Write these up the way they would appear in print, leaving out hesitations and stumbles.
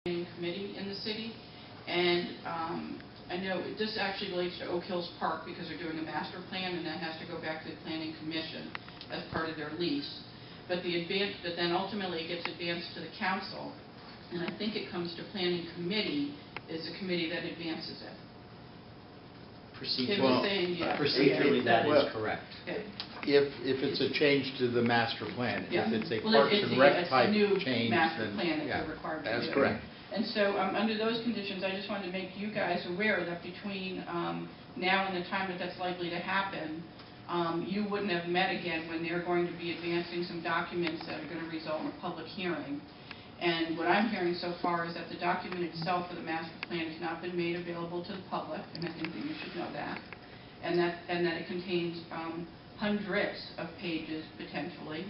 committee in the city, and I know this actually relates to Oak Hills Park because they're doing a master plan, and that has to go back to the planning commission as part of their lease. But then ultimately it gets advanced to the council, and I think it comes to planning committee is the committee that advances it. Procedurally, that is correct. Okay. If it's a change to the master plan, Yeah. if it's a Well, Parks and Rec type new change, master then plan that yeah, they're required to that's do. correct. And so under those conditions, I just wanted to make you guys aware that between now and the time that that's likely to happen, you wouldn't have met again when they're going to be advancing some documents that are going to result in a public hearing. And what I'm hearing so far is that the document itself for the master plan has not been made available to the public, and I think that you should know that. And that it contains hundreds of pages, potentially,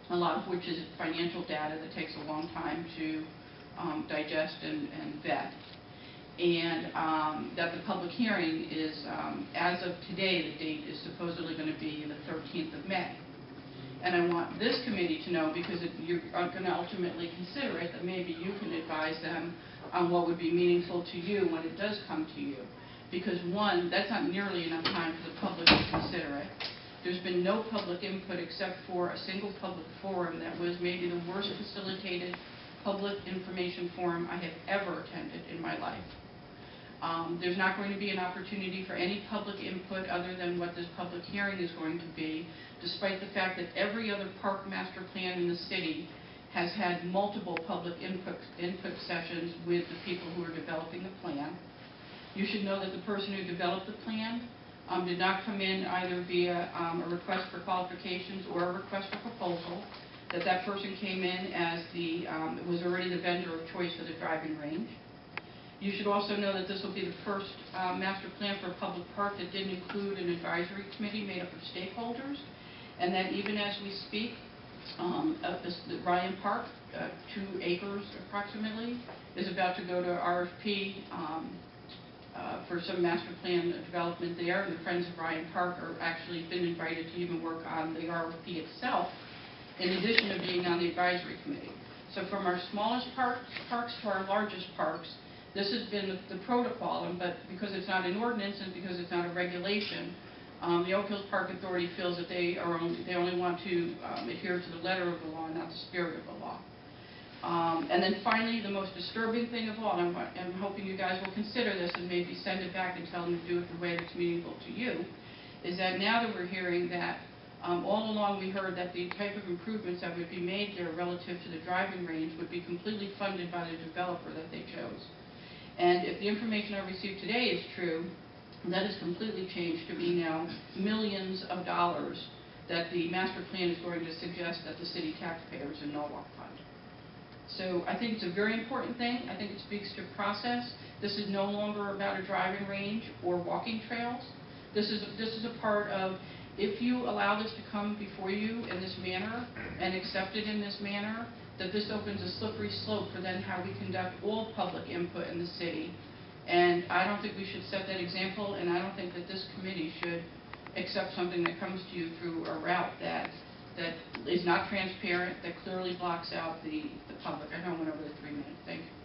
a lot of which is financial data that takes a long time to digest and vet. And that the public hearing is, as of today, the date is supposedly going to be the 13th of May. And I want this committee to know, because you're going to ultimately consider it, that maybe you can advise them on what would be meaningful to you when it does come to you. Because one, that's not nearly enough time for the public to consider it. There's been no public input except for a single public forum that was maybe the worst facilitated public information forum I have ever attended in my life. There's not going to be an opportunity for any public input other than what this public hearing is going to be, despite the fact that every other park master plan in the city has had multiple public input sessions with the people who are developing the plan. You should know that the person who developed the plan did not come in either via a request for qualifications or a request for proposal, that person came in as was already the vendor of choice for the driving range. You should also know that this will be the first master plan for a public park that didn't include an advisory committee made up of stakeholders, and that even as we speak, the Ryan Park, 2 acres approximately, is about to go to RFP for some master plan development there, and the Friends of Ryan Park are actually been invited to even work on the RFP itself, in addition to being on the advisory committee. So from our smallest parks to our largest parks, this has been the protocol, but because it's not an ordinance and because it's not a regulation, the Oak Hills Park Authority feels that they only want to adhere to the letter of the law, not the spirit of the law. And then finally, the most disturbing thing of all, and I'm hoping you guys will consider this and maybe send it back and tell them to do it the way that's meaningful to you, is that now that we're hearing that all along we heard that the type of improvements that would be made there relative to the driving range would be completely funded by the developer that they chose. And if the information I received today is true, that has completely changed to be now millions of dollars that the master plan is going to suggest that the city taxpayers in Norwalk fund. So I think it's a very important thing. I think it speaks to process. This is no longer about a driving range or walking trails. This is a part of, if you allow this to come before you in this manner and accept it in this manner, that this opens a slippery slope for then how we conduct all public input in the city. And I don't think we should set that example, and I don't think that this committee should accept something that comes to you through a route that is not transparent, that clearly blocks out the public. I know I went over the 3 minutes. Thank you.